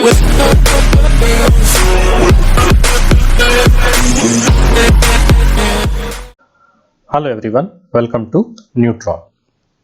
Hello everyone, welcome to Neutron.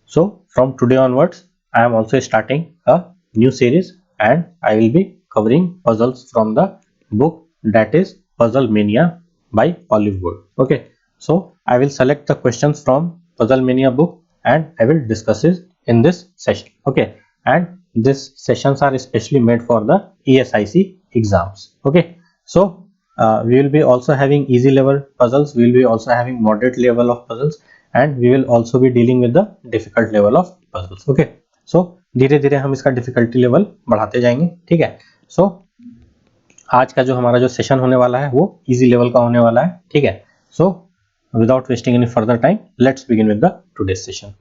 So from today onwards, I am also starting a new series and I will be covering puzzles from the book that is Puzzle Mania by Olive Wood. Okay, so I will select the questions from Puzzle Mania book and I will discuss it in this session. Okay, and these sessions are especially made for the ESIC exams. Okay, so we will be also having easy level puzzles, we will be also having moderate level of puzzles, and we will also be dealing with the difficult level of puzzles. Okay, so धीरे धीरे हम इसका difficulty level बढ़ाते जाएंगे. ठीक है, सो आज का जो हमारा जो सेशन होने वाला है वो इजी लेवल का होने वाला है. ठीक है, सो without wasting any further time, let's begin with the today's session.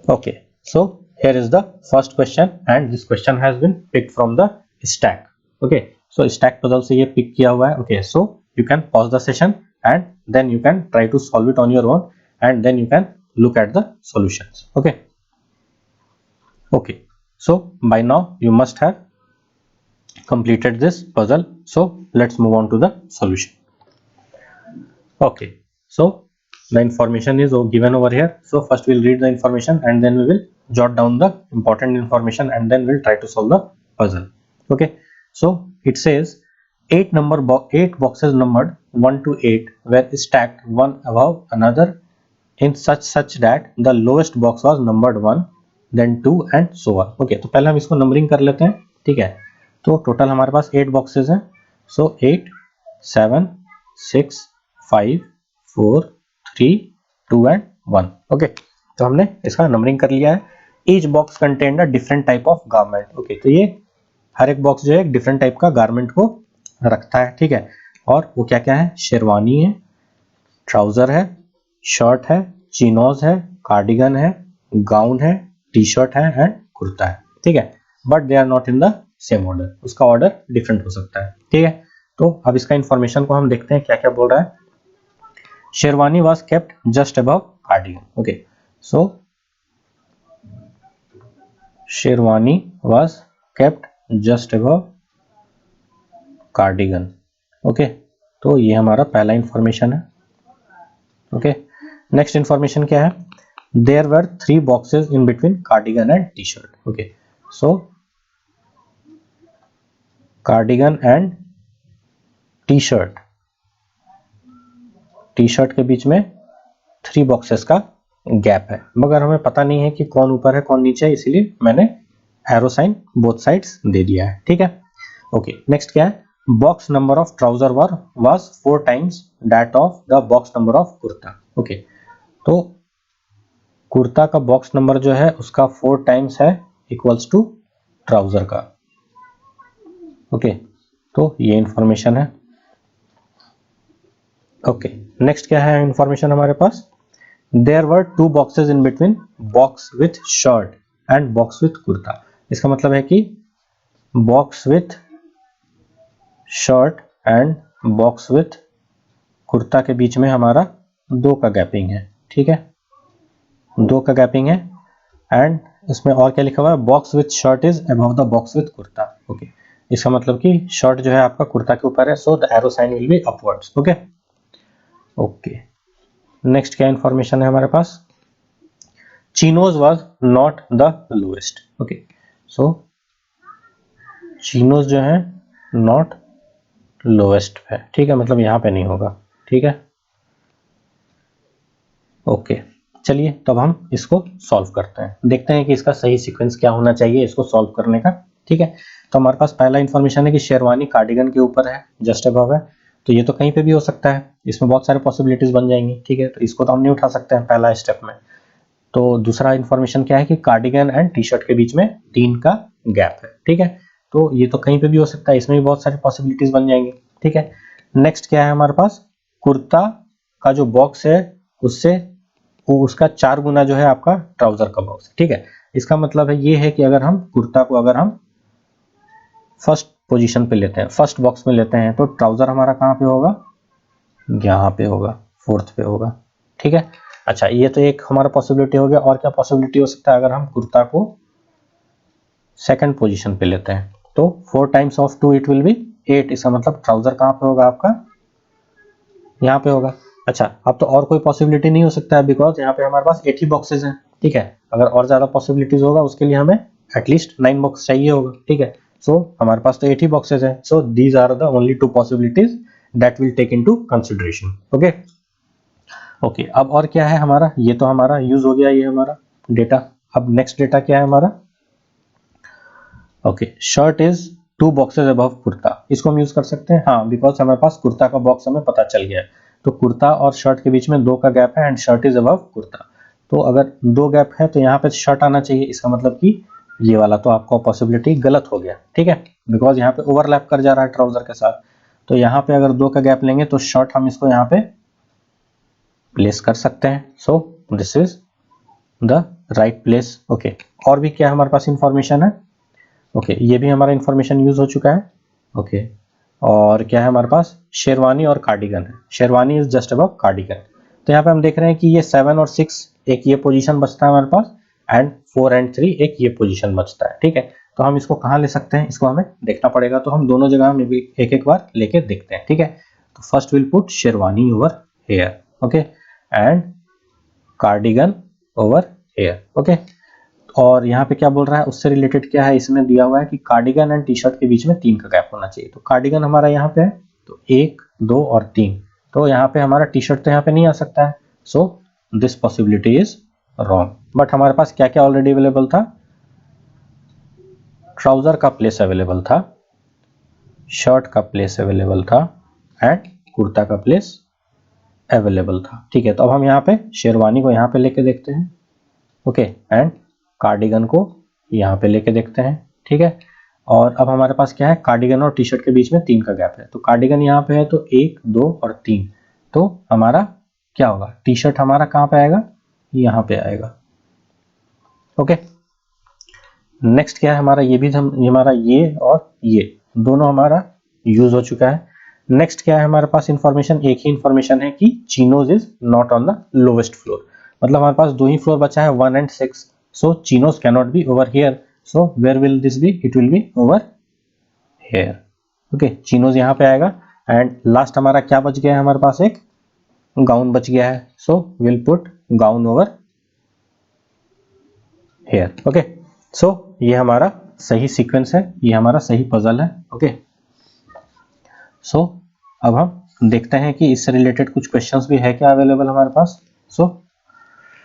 Okay, so here is the first question and this question has been picked from the stack. Okay, so stack puzzle से ये pick किया हुआ है. Okay, so you can pause the session and then you can try to solve it on your own and then you can look at the solutions. Okay, okay, so by now you must have completed this puzzle, so let's move on to the solution. Okay, so the information is given over here. So first we'll read the information and then we will jot down the important information and then we'll try to solve the puzzle. Okay, so it says 8 boxes numbered 1 to 8 were stacked one above another in such that the lowest box was numbered 1, then 2 and so on. Okay, तो पहले हम इसको numbering कर लेते हैं. ठीक है, तो टोटल हमारे पास 8 बॉक्सेस हैं. सो 8 7 6 5 4 3 2 and 1. ओके, तो हमने इसका नंबरिंग कर लिया है. Each box contained a different type of garment. Okay, तो ये हर एक बॉक्स जो है एक डिफरेंट टाइप का गारमेंट को रखता है. ठीक है, और वो क्या क्या है? शेरवानी है, ट्राउजर है, शर्ट है, चिनोज है, कार्डिगन है, गाउन है, टी शर्ट है एंड कुर्ता है. ठीक है, but they are not in the same order. उसका ऑर्डर डिफरेंट हो सकता है. ठीक है, तो अब इसका इंफॉर्मेशन को हम देखते हैं क्या क्या बोल रहा है. Sherwani was kept just above cardigan. Okay, so sherwani was kept just above cardigan. Okay, तो ये हमारा पहला इंफॉर्मेशन है. ओके, नेक्स्ट इंफॉर्मेशन क्या है? There were 3 boxes in between cardigan and T shirt. Okay, so cardigan and T shirt के बीच में 3 बॉक्सेस का गैप है, मगर हमें पता नहीं है कि कौन ऊपर है कौन नीचे है, इसीलिए मैंने एरो साइन बोथ साइड्स दे दिया है. ठीक है, ओके, नेक्स्ट क्या है? Box number of trouser was 4 times that of the box number of kurta. Okay, तो कुर्ता का बॉक्स नंबर जो है उसका 4 टाइम्स है इक्वल्स टू ट्राउजर का. ओके, तो ये इंफॉर्मेशन है. ओके, नेक्स्ट क्या है इंफॉर्मेशन हमारे पास? There were 2 boxes in between box with shirt and box with kurta. इसका मतलब है कि box with shirt and box with kurta के बीच में हमारा 2 का गैपिंग है. ठीक है, 2 का गैपिंग है एंड इसमें और क्या लिखा हुआ है? Box with shirt is above the box with kurta. Okay, इसका मतलब कि शर्ट जो है आपका कुर्ता के ऊपर है, so the arrow sign will be upwards. Okay, okay, next क्या इंफॉर्मेशन है हमारे पास? Chinos was not the lowest. Okay, so chinos जो है नॉट लोएस्ट है. ठीक है, मतलब यहाँ पे नहीं होगा. ठीक है, ओके, चलिए तो अब हम इसको सॉल्व करते हैं, देखते हैं कि इसका सही सीक्वेंस क्या होना चाहिए इसको सॉल्व करने का. ठीक है, तो हमारे पास पहला इंफॉर्मेशन है कि शेरवानी कार्डिगन के ऊपर है, जस्ट अबव है, तो ये तो कहीं पे भी हो सकता है, इसमें बहुत सारे पॉसिबिलिटीज बन जाएंगी. ठीक है, तो इसको तो हम नहीं उठा सकते हैं पहला स्टेप में. तो दूसरा इंफॉर्मेशन क्या है कि कार्डिगन एंड टी शर्ट के बीच में 3 का गैप है. ठीक है, तो ये तो कहीं पे भी हो सकता है, इसमें भी बहुत सारी पॉसिबिलिटीज बन जाएंगी. ठीक है, नेक्स्ट क्या है हमारे पास? कुर्ता का जो बॉक्स है उससे उसका 4 गुना जो है आपका ट्राउजर का बॉक्स. ठीक है, इसका मतलब है ये है कि अगर हम कुर्ता को अगर हम फर्स्ट पोजीशन पे लेते हैं, फर्स्ट बॉक्स में लेते हैं, तो ट्राउजर हमारा कहाँ पे होगा? यहाँ पे होगा, 4th पे होगा. ठीक है, अच्छा, ये तो एक हमारा पॉसिबिलिटी हो गया. और क्या पॉसिबिलिटी हो सकता है? अगर हम कुर्ता को सेकंड पोजीशन पे लेते हैं तो 4 times of 2 it will B 8। इसका मतलब ट्राउजर कहाँ पे होगा आपका, यहाँ पे होगा। अच्छा, अब तो और कोई पॉसिबिलिटी नहीं हो सकता है, बिकॉज यहाँ पे हमारे पास 8 ही बॉक्सेस हैं, ठीक है। अगर और ज्यादा पॉसिबिलिटीज होगा उसके लिए हमें एटलीस्ट 9 बॉक्स चाहिए होगा, ठीक है। सो हमारे पास तो 8 ही बॉक्सेस हैं, so these are the only 2 possibilities that will take into consideration. Okay okay, अब और क्या है हमारा, ये तो हमारा यूज हो गया, ये हमारा डेटा। अब नेक्स्ट डेटा क्या है हमारा, okay, shirt is 2 boxes above kurta. इसको हम यूज कर सकते हैं, हाँ, बिकॉज हमारे पास कुर्ता का बॉक्स हमें पता चल गया है। तो कुर्ता और शर्ट के बीच में 2 का गैप है and shirt is above kurta. तो अगर 2 गैप है तो यहाँ पे शर्ट आना चाहिए। इसका मतलब कि ये वाला तो आपका पॉसिबिलिटी गलत हो गया, ठीक है, बिकॉज यहाँ पे ओवरलैप कर जा रहा है ट्राउजर के साथ। तो यहाँ पे अगर 2 का गैप लेंगे तो शर्ट हम इसको यहाँ पे प्लेस कर सकते हैं। सो this is the right place. Okay, और भी क्या हमारे पास इंफॉर्मेशन है, ओके, ये भी हमारा इंफॉर्मेशन यूज हो चुका है। ओके, और क्या है हमारे पास, शेरवानी और कार्डिगन है। Sherwani is just above cardigan. तो यहाँ पे हम देख रहे हैं कि ये 7 और 6 एक ये पोजीशन बचता है हमारे पास, एंड 4 एंड 3 एक ये पोजीशन बचता है, ठीक है। तो हम इसको कहाँ ले सकते हैं, इसको हमें देखना पड़ेगा। तो हम दोनों जगह में भी एक एक बार लेके देखते हैं, ठीक है। तो first will put sherwani over here, okay, and cardigan over here, okay. और यहाँ पे क्या बोल रहा है, उससे रिलेटेड क्या है, इसमें दिया हुआ है कि कार्डिगन एंड टी शर्ट के बीच में 3 का गैप होना चाहिए। तो कार्डिगन हमारा यहाँ पे है, तो 1, 2 और 3। तो यहाँ पे हमारा टी शर्ट तो यहाँ पे नहीं आ सकता है, so this possibility is wrong. But हमारे पास क्या क्या ऑलरेडी अवेलेबल था, ट्राउजर का प्लेस अवेलेबल था, शर्ट का प्लेस अवेलेबल था, एंड कुर्ता का प्लेस अवेलेबल था, ठीक है। तो अब हम यहाँ पे शेरवानी को यहाँ पे लेके देखते हैं, ओके, एंड कार्डिगन को यहाँ पे लेके देखते हैं, ठीक है। और अब हमारे पास क्या है, कार्डिगन और टी शर्ट के बीच में 3 का गैप है। तो कार्डिगन यहाँ पे है, तो 1, 2 और 3। तो हमारा क्या होगा, टी शर्ट हमारा कहाँ पे आएगा, यहाँ पे आएगा, ओके। नेक्स्ट क्या है हमारा, ये भी हम, ये हमारा ये और ये दोनों हमारा यूज हो चुका है। नेक्स्ट क्या है हमारे पास इंफॉर्मेशन, एक ही इंफॉर्मेशन है कि chinos is not on the lowest floor. मतलब हमारे पास 2 ही फ्लोर बचा है, 1 and 6। So chinos cannot be over here. So where will this be? It will be over here. Okay, chinos यहाँ पे आएगा। एंड लास्ट हमारा क्या बच गया है, हमारे पास एक गाउन बच गया है। So we'll put gown over here. Okay, so ये हमारा सही सीक्वेंस है, ये हमारा सही पजल है। ओके, सो अब हम देखते हैं कि इससे रिलेटेड कुछ क्वेश्चंस भी है क्या अवेलेबल हमारे पास।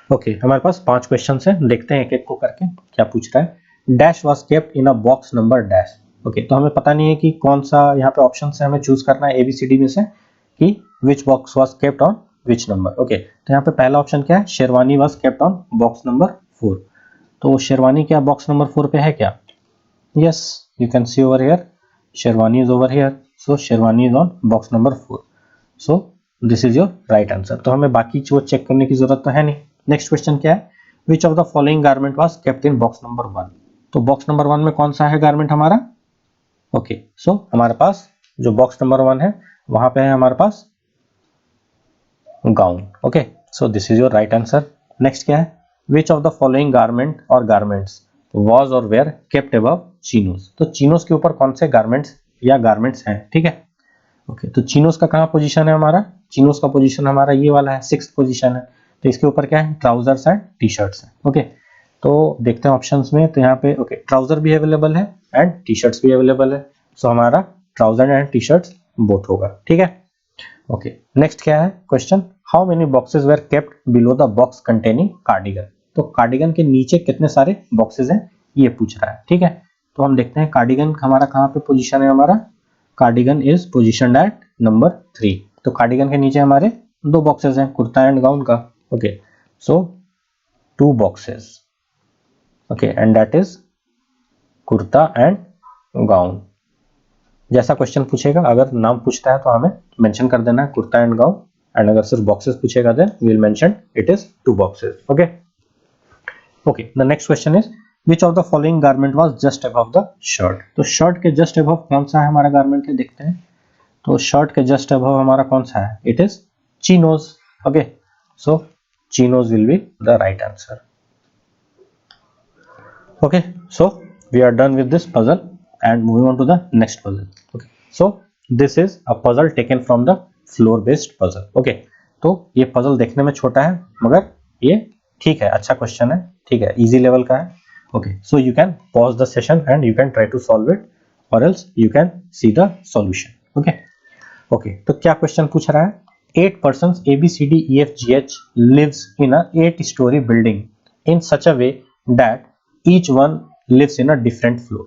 ओके, हमारे पास 5 क्वेश्चन हैं, देखते हैं एक एक को करके क्या पूछ रहा है। Dash was kept in a box number dash. Okay, तो हमें पता नहीं है कि कौन सा यहाँ पे ऑप्शन है, हमें चूज करना है ABCD में से कि which box was kept on which number. Okay, तो यहाँ पे पहला ऑप्शन क्या है, sherwani was kept on box number 4। तो शेरवानी क्या बॉक्स नंबर 4 पे है क्या, yes, you can C over here, sherwani is over here, so sherwani is on box number 4। So this is your right answer. तो हमें बाकी जो चेक करने की जरूरत तो है नहीं। नेक्स्ट क्वेश्चन क्या है, which of the following garment was kept in box number 1। तो बॉक्स नंबर 1 में कौन सा है गारमेंट हमारा, ओके, सो हमारे पास जो बॉक्स नंबर 1 है वहां पे है हमारे पास gown. Okay, so this is your right answer. Next क्या है, which of the following garment or garments was or were kept above chinos. तो चिनोज के ऊपर कौन से गारमेंट्स या गारमेंट्स हैं, ठीक है। ओके, तो चिनोज का कहाँ पोजीशन है हमारा, चिनोज का पोजीशन हमारा ये वाला है, 6th पोजीशन है। तो इसके ऊपर क्या है, ट्राउजर्स एंड टी शर्ट्स है। ओके, तो देखते हैं ऑप्शंस में, तो यहाँ पे ओके ट्राउजर भी अवेलेबल है एंड टी शर्ट्स भी अवेलेबल है। सो हमारा trouser and T shirts both होगा, ठीक है। ओके, नेक्स्ट क्या है question, how many boxes were kept below the box containing cardigan. तो कार्डिगन के नीचे कितने सारे बॉक्सेस हैं ये पूछ रहा है, ठीक है। तो हम देखते हैं कार्डिगन हमारा कहाँ पे पोजीशन है, हमारा cardigan is positioned at number 3। तो कार्डिगन के नीचे हमारे 2 बॉक्सेस हैं, कुर्ता एंड गाउन का। Okay, so 2 boxes, okay, and that is kurta and gown. जैसा क्वेश्चन पूछेगा, अगर नाम पूछता है तो हमें मेंशन कर देना है कुर्ता एंड गाउन, एंड अगर सिर्फ बॉक्सेस पूछेगा then we will mention it is 2 boxes। Okay okay, the next question is which of the following garment was just above the shirt. तो शर्ट के जस्ट अबव कौन सा है हमारा गारमेंट है, देखते हैं। तो शर्ट के जस्ट अबव हमारा कौन सा है, it is chinos. Okay, so chinos will be the right answer. Okay, so we are done with this puzzle and moving on to the next puzzle. Okay, so this is a puzzle taken from the floor based puzzle. Okay, तो ये puzzle देखने में छोटा है मगर ये ठीक है, अच्छा क्वेश्चन है, ठीक है, इजी लेवल का है. Okay, so you can pause the session and you can try to solve it or else you can see the solution. Okay, okay, तो क्या क्वेश्चन पूछ रहा है? 8 persons A B C D E F G H lives in a 8-story building in such a way that each one lives in a different floor.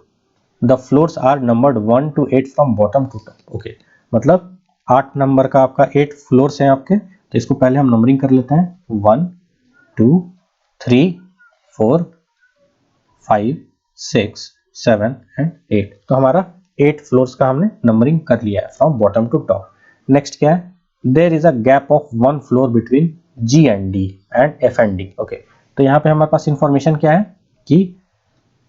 The floors are numbered 1 to 8 from bottom to top. Okay, मतलब 8 number का आपका 8 floors हैं आपके, तो इसको पहले हम numbering कर लेते हैं. 1 2 3 4 5 6 7 एंड 8. तो हमारा 8 फ्लोर्स का हमने नंबरिंग कर लिया है from bottom to top. Next क्या है? There is a gap of 1 floor between G and D and F and D. Okay, तो यहाँ पे हमारे पास इंफॉर्मेशन क्या है कि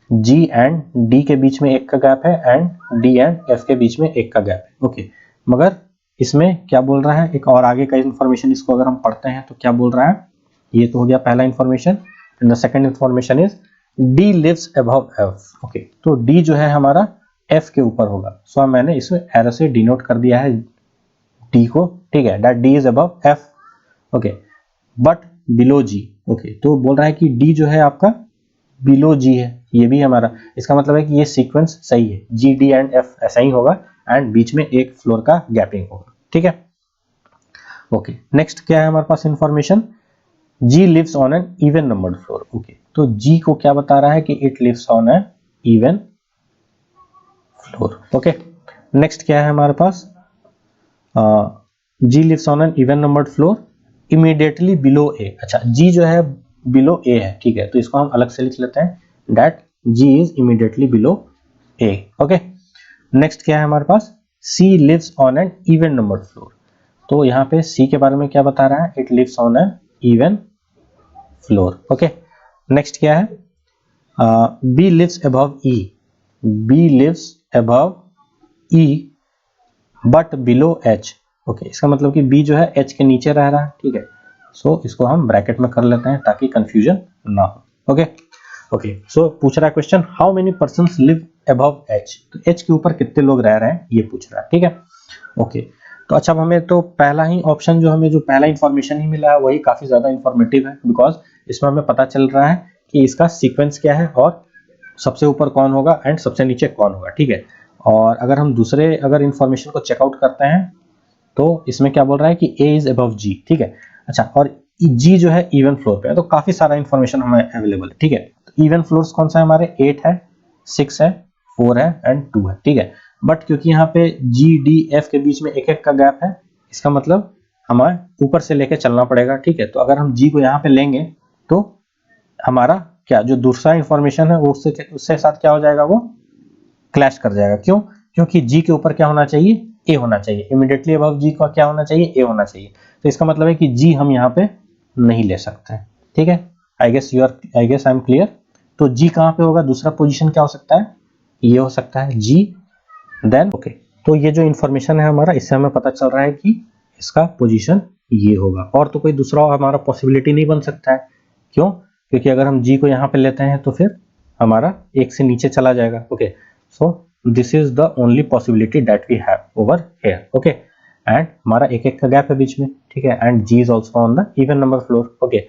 G एंड D के बीच में एक का गैप है एंड D एंड F के बीच में एक का गैप है. ओके, मगर इसमें क्या बोल रहा है, एक और आगे का इंफॉर्मेशन इसको अगर हम पढ़ते हैं तो क्या बोल रहा है? ये तो हो गया पहला information. And the second information is D lives above F. Okay, तो D जो है हमारा F के ऊपर होगा. सो मैंने इसमें एरो से डिनोट कर दिया है D को, ठीक है, that D is above F. Okay, but below G. Okay, तो बोल रहा है कि D जो है आपका बिलो G है, ये भी हमारा, इसका मतलब है कि ये सीक्वेंस सही है, G D एंड F ऐसा ही होगा एंड बीच में एक फ्लोर का गैपिंग होगा. ठीक है. ओके, नेक्स्ट क्या है हमारे पास information? G lives on an even numbered floor. Okay, तो G को क्या बता रहा है कि it lives on an even floor. Okay, next क्या है हमारे पास? G lives on an even numbered floor immediately below A. अच्छा, G जो है बिलो A है, ठीक है, तो इसको हम अलग से लिख लेते हैं that G is immediately below A. Okay, next क्या है हमारे पास? C lives on an even numbered floor. तो यहाँ पे C के बारे में क्या बता रहा है? It lives on an even floor. Okay, next क्या है? B lives above E. B lives above E but below H. Okay, इसका मतलब कि B जो है H के नीचे रह रहा है. ठीक है, सो इसको हम ब्रैकेट में कर लेते हैं ताकि कंफ्यूजन ना हो. ओके, ओके, सो पूछ रहा है question, how many persons live above H. तो H के ऊपर कितने लोग रह रहे हैं ये पूछ रहा है. ठीक है. ओके, तो अच्छा, अब हमें तो पहला ही ऑप्शन जो हमें जो पहला इंफॉर्मेशन ही मिला है वही काफी ज्यादा इंफॉर्मेटिव है, बिकॉज इसमें हमें पता चल रहा है कि इसका सीक्वेंस क्या है और सबसे ऊपर कौन होगा एंड सबसे नीचे कौन होगा. ठीक है, और अगर हम दूसरे अगर इंफॉर्मेशन को चेकआउट करते हैं तो इसमें क्या बोल रहा है कि A इज अबव G. ठीक है, अच्छा, और G जो है इवन फ्लोर पे है, तो काफी सारा इंफॉर्मेशन हमें अवेलेबल है. ठीक है, तो इवन फ्लोर्स कौन सा है हमारे? 8 है, 6 है, 4 है एंड 2 है. ठीक है, बट क्योंकि यहाँ पे G D F के बीच में एक एक का गैप है, इसका मतलब हमें ऊपर से लेके चलना पड़ेगा. ठीक है, तो अगर हम G को यहाँ पे लेंगे तो हमारा क्या जो दूसरा इंफॉर्मेशन है वो उससे साथ क्या हो जाएगा? वो क्लैश कर जाएगा. क्यों? क्योंकि G के ऊपर क्या होना चाहिए? A होना चाहिए. इमीडिएटली अबव G का क्या होना चाहिए? A होना चाहिए. तो इसका मतलब है कि G हम यहाँ पे नहीं ले सकते हैं. ठीक है, I guess I am clear. तो G कहाँ पे होगा? दूसरा पोजीशन क्या हो सकता है? ये हो सकता है G. देन ओके, तो ये जो इंफॉर्मेशन है हमारा, इससे हमें पता चल रहा है कि इसका पोजीशन ये होगा, और तो कोई दूसरा हमारा पॉसिबिलिटी नहीं बन सकता है. क्यों? क्योंकि अगर हम G को यहाँ पे लेते हैं तो फिर हमारा एक से नीचे चला जाएगा. Okay, so this is the only possibility that we have over here. Okay, and हमारा एक एक का गैप है बीच में. ठीक है, and G is also on the even number floor. Okay,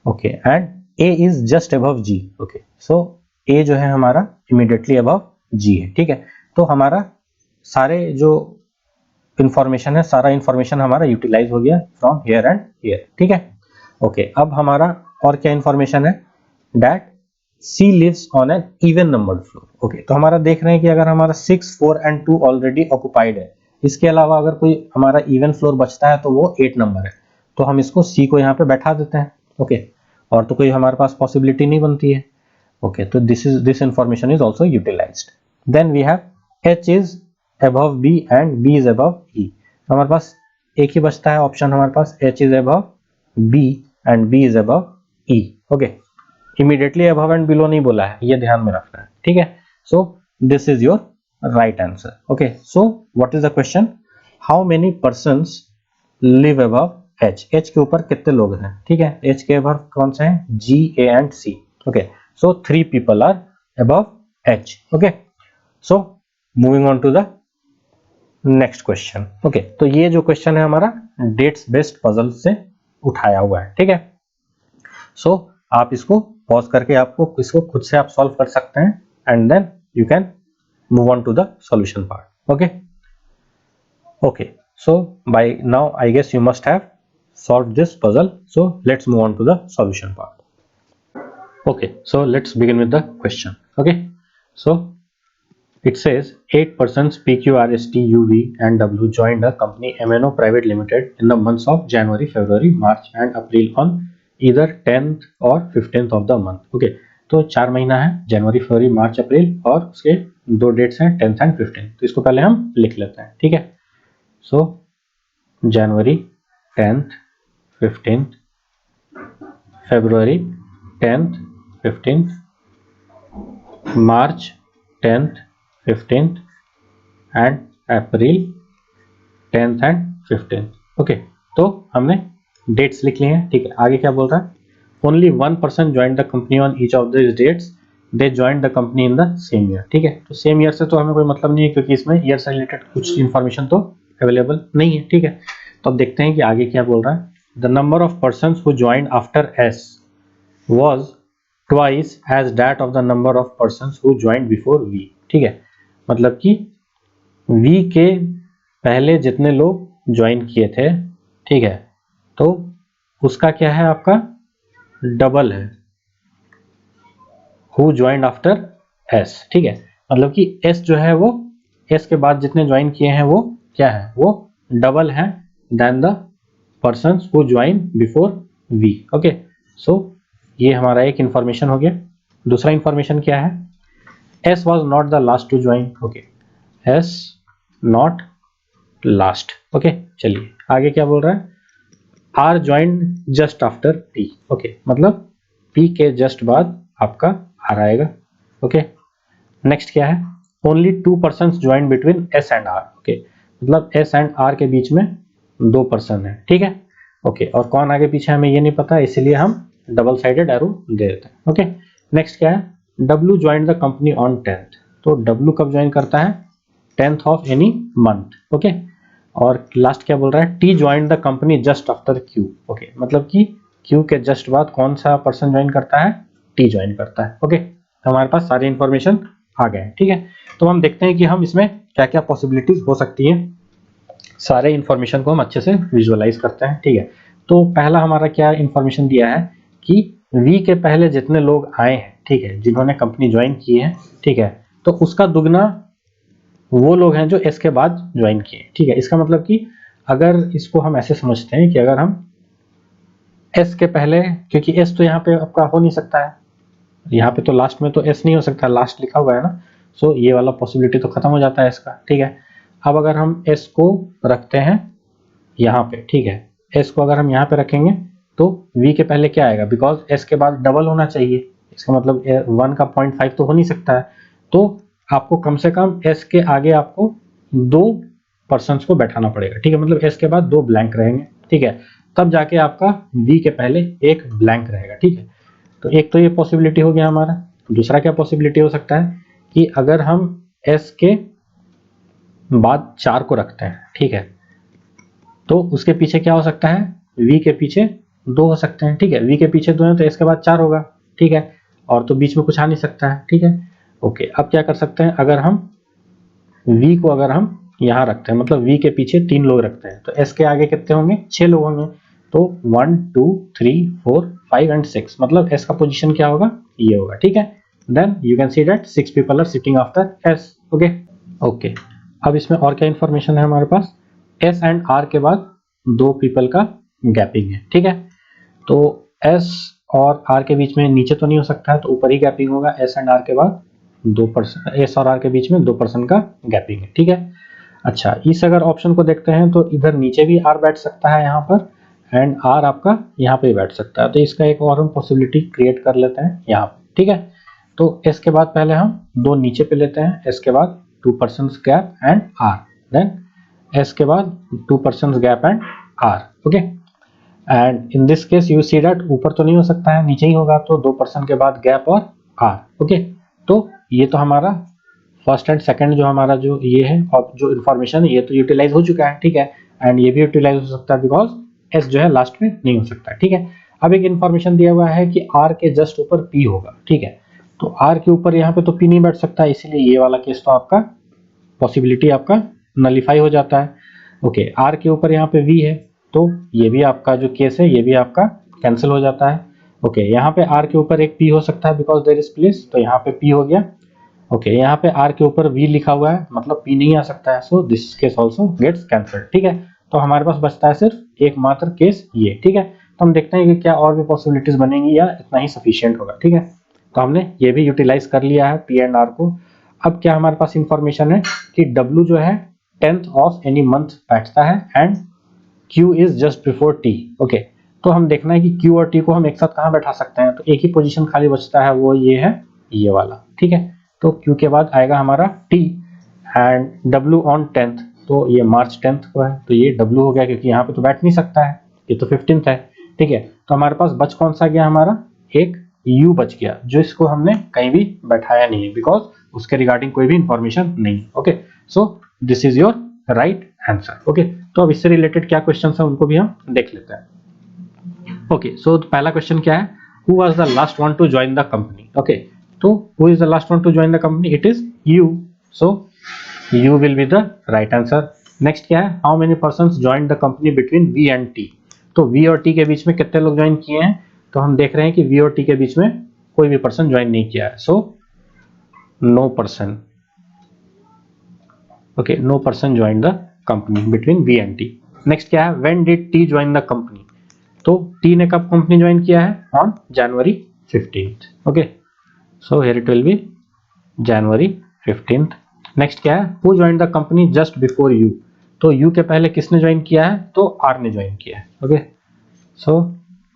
okay, and A is just above G. Okay, so A जो है हमारा इमीडिएटली अबव G है. ठीक है, तो हमारा सारे जो इंफॉर्मेशन है, सारा इंफॉर्मेशन हमारा यूटिलाइज हो गया फ्रॉम हियर एंड हियर. ठीक है. ओके, अब हमारा और क्या इंफॉर्मेशन है? That C lives on an even numbered floor. Okay, तो हमारा देख रहे हैं कि अगर हमारा 6 4 एंड 2 ऑलरेडी ऑक्युपाइड है, इसके अलावा अगर कोई हमारा इवन फ्लोर बचता है तो वो 8 नंबर है, तो हम इसको C को यहाँ पे बैठा देते हैं. ओके, और तो कोई हमारे पास पॉसिबिलिटी नहीं बनती है. ओके, तो this information is also utilized. Then we have H is above B and B is above E. तो हमारे पास एक ही बचता है ऑप्शन हमारे पास, H is above B and B is above E. Okay, immediately above and below नहीं बोला है, ये ध्यान में रखना है. ठीक है, so this is your right answer. Okay, so what is the question? How many persons live above H. H के ऊपर कितने लोग हैं? ठीक है, H के अबव कौन से हैं? G, A and C. Okay, so 3 people are above H. Okay, so moving on to the next question. Okay, तो ये जो क्वेश्चन है हमारा डेट्स बेस्ड पजल से उठाया हुआ है, ठीक है। सो आप इसको पॉज करके आपको इसको खुद से आप सॉल्व कर सकते हैं and then you can move on to the solution part. Okay okay, so by now I guess you must have solved this puzzle, so let's move on to the solution part. Okay, so let's begin with the question. Okay, so it says 8 persons PQRST UV and W joined the company MNO Private Limited in the months of January, February, March and April on either 10th और 15th of the month. Okay, तो 4 महीना है, जनवरी, फरवरी, मार्च, अप्रैल, और उसके दो dates हैं 10th and 15th। तो इसको पहले हम लिख लेते हैं, ठीक है। सो January 10th 15th, February 10th 15th, March 10th 15th and April 10th and 15th। Okay, तो हमने डेट्स लिख लिए हैं, ठीक है। आगे क्या बोल रहा है, only one person join the company on each of this dates, they join the company in the same year, ठीक है। तो सेम ईयर से तो हमें कोई मतलब नहीं है क्योंकि इसमें ईयर से रिलेटेड कुछ इंफॉर्मेशन तो अवेलेबल नहीं है, ठीक है। तो अब देखते हैं कि आगे क्या बोल रहा है। The number of persons who joined after S was twice as that of the number of persons who joined before V, ठीक है। मतलब कि वी के पहले जितने लोग ज्वाइन किए थे, ठीक है, तो उसका क्या है, आपका डबल है हु ज्वाइंड आफ्टर एस, ठीक है। मतलब कि एस जो है वो एस के बाद जितने ज्वाइन किए हैं वो क्या है, वो डबल है than the persons who join before V. Okay, so ये हमारा एक इंफॉर्मेशन हो गया। दूसरा इंफॉर्मेशन क्या है, S was not the last to join. Okay, S not last. Okay, चलिए आगे क्या बोल रहा है, R joined just after P. Okay, मतलब पी के जस्ट बाद आपका आर आएगा। ओके, नेक्स्ट क्या है, only 2 persons join between S and R. Okay, मतलब एस एंड आर के बीच में 2 पर्सन है, ठीक है। ओके, और कौन आगे पीछे हमें ये नहीं पता, इसीलिए हम डबल साइडेड एरो दे देते हैं। ओके, नेक्स्ट क्या है, W join the company on 10th। तो डब्ल्यू कब ज्वाइन करता है, 10th of any month. Okay, और लास्ट क्या बोल रहा है, T join the company just after Q. Okay, मतलब कि क्यू के जस्ट बाद कौन सा पर्सन ज्वाइन करता है, टी ज्वाइन करता है। ओके, तो हमारे पास सारी इंफॉर्मेशन आ गए, ठीक है। तो हम देखते हैं कि हम इसमें क्या क्या पॉसिबिलिटीज हो सकती हैं, सारे इंफॉर्मेशन को हम अच्छे से विजुअलाइज करते हैं, ठीक है। तो पहला हमारा क्या इंफॉर्मेशन दिया है कि वी के पहले जितने लोग आए हैं, ठीक है, जिन्होंने कंपनी ज्वाइन की है, ठीक है, तो उसका दुगना वो लोग हैं जो एस के बाद ज्वाइन किए, ठीक है। इसका मतलब कि अगर इसको हम ऐसे समझते हैं कि अगर हम एस के पहले, क्योंकि एस तो यहाँ पे आपका हो नहीं सकता है, यहाँ पे तो लास्ट में तो एस नहीं हो सकता, लास्ट लिखा हुआ है ना, सो ये वाला पॉसिबिलिटी तो खत्म हो जाता है इसका, ठीक है। अब अगर हम एस को रखते हैं यहाँ पे, ठीक है, एस को अगर हम यहाँ पे रखेंगे तो वी के पहले क्या आएगा, बिकॉज एस के बाद डबल होना चाहिए, इसका मतलब 1 का 0.5 तो हो नहीं सकता है, तो आपको कम से कम एस के आगे आपको 2 पर्सन्स को बैठाना पड़ेगा, ठीक है। मतलब एस के बाद 2 ब्लैंक रहेंगे, ठीक है, तब जाके आपका वी के पहले एक ब्लैंक रहेगा, ठीक है। तो एक तो ये पॉसिबिलिटी हो गया हमारा। दूसरा क्या पॉसिबिलिटी हो सकता है कि अगर हम एस के बाद 4 को रखते हैं, ठीक है, तो उसके पीछे क्या हो सकता है, v के पीछे 2 हो सकते हैं, ठीक है। v के पीछे 2 है तो s के बाद 4 होगा, ठीक है, और तो बीच में कुछ आ नहीं सकता है, ठीक है। ओके, अब क्या कर सकते हैं, अगर हम v को अगर हम यहाँ रखते हैं, मतलब v के पीछे 3 लोग रखते हैं, तो s के आगे कितने होंगे, 6 लोग होंगे, तो 1 2 3 4 5 एंड 6, मतलब s का पोजीशन क्या होगा, ये होगा, ठीक है। Then you can see that 6 people are sitting after s। Okay okay, अब इसमें और क्या इंफॉर्मेशन है हमारे पास, एस एंड आर के बाद 2 पीपल का गैपिंग है, ठीक है। तो एस और आर के बीच में नीचे तो नहीं हो सकता है, तो ऊपर ही गैपिंग होगा, एस एंड आर के बाद 2 पर्सन, एस और आर के बीच में 2 पर्सन का गैपिंग है, ठीक है। अच्छा, इस अगर ऑप्शन को देखते हैं तो इधर नीचे भी आर बैठ सकता है यहाँ पर, एंड आर आपका यहाँ पे बैठ सकता है, तो इसका एक और हम पॉसिबिलिटी क्रिएट कर लेते हैं यहाँ पे, ठीक है। तो एस के बाद पहले हम 2 नीचे पे लेते हैं, एस के बाद 2 person gap and R, then S के बाद 2 person gap and R. Okay, and in this case you see that ऊपर तो नहीं हो सकता है, नीचे ही होगा, तो 2 पर्सन के बाद गैप और आर। ओके, तो ये तो हमारा फर्स्ट एंड सेकंड जो हमारा जो ये है और जो इन्फॉर्मेशन है ये तो यूटिलाइज हो चुका है, ठीक है, एंड ये भी यूटिलाइज हो सकता है बिकॉज एस जो है लास्ट में नहीं हो सकता, ठीक है। अब एक इन्फॉर्मेशन दिया हुआ है कि आर के जस्ट ऊपर पी होगा, ठीक है, तो आर के ऊपर यहाँ पे तो पी नहीं बैठ सकता, इसीलिए ये वाला केस तो आपका पॉसिबिलिटी आपका नलीफाई हो जाता है। ओके, आर के ऊपर यहाँ पे वी है तो ये भी आपका जो केस है ये भी आपका कैंसिल हो जाता है। ओके, यहाँ पे आर के ऊपर एक पी हो सकता है बिकॉज देयर इज प्लेस, तो यहाँ पे पी हो गया। ओके, यहाँ पे आर के ऊपर वी लिखा हुआ है मतलब पी नहीं आ सकता है, so this case also gets cancelled, ठीक है। तो हमारे पास बचता है सिर्फ एकमात्र केस ये, ठीक है। तो हम देखते हैं कि क्या और भी पॉसिबिलिटीज बनेंगी या इतना ही सफिशिएंट होगा, ठीक है। तो हमने ये भी यूटिलाइज कर लिया है पी एंड आर को। अब क्या हमारे पास इंफॉर्मेशन है कि डब्ल्यू जो है 10th ऑफ एनी मंथ बैठता है and Q is just before T. Okay, तो हम देखना है कि क्यू और टी को हम एक साथ कहाँ बैठा सकते हैं, तो एक ही पोजीशन खाली बचता है, वो ये है ये वाला, ठीक है। तो क्यू के बाद आएगा हमारा T and W on 10th, तो ये मार्च 10th को है तो ये डब्ल्यू हो गया क्योंकि यहाँ पे तो बैठ नहीं सकता है, ये तो 15th है, ठीक है। तो हमारे पास बच कौन सा गया, हमारा एक यू बच गया जो इसको हमने कहीं भी बैठाया नहीं है बिकॉज उसके रिगार्डिंग कोई भी इंफॉर्मेशन नहीं है। Okay, so this is your right answer. Okay, तो अब इससे रिलेटेड क्या क्वेश्चन है उनको भी हम देख लेते हैं। ओके, सो पहला क्वेश्चन क्या है, who was the last one to join the company. Okay, तो who is the last one to join the company, it is U, so U will be the right answer. Next क्या है, how many persons join the company between V and T, तो V और T के बीच में कितने लोग join किए हैं, तो हम देख रहे हैं कि वी और टी के बीच में कोई भी पर्सन ज्वाइन नहीं किया है, so no person. Okay, no person join the company between V and T. Next क्या है, when did T join the company, तो टी ने कब कंपनी ज्वाइन किया है, on January 15th। Okay, so here it will be January 15th। Next क्या है, who join the company just before U, तो यू के पहले किसने ज्वाइन किया है, तो आर ने ज्वाइन किया है। ओके, सो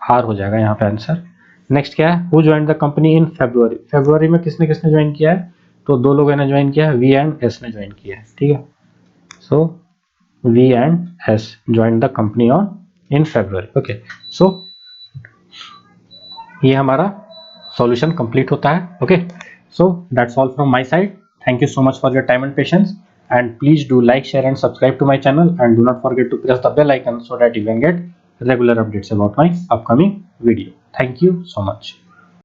आर हो जाएगा यहाँ पे आंसर। नेक्स्ट क्या है, who join the company in February, फरवरी में किसने किसने ज्वाइन किया है, तो दो लोगों ने ज्वाइन किया है, वी एंड एस ने ज्वाइन किया है, ठीक है। So V and S join the company on in February. Okay, so ये हमारा सॉल्यूशन कंप्लीट होता है। Okay, so that's all from my side. Thank you so much for your time and patience, and please do like, share and subscribe to my channel, and do not forget to press the bell icon so that you can get regular updates about my upcoming video. Thank you so much.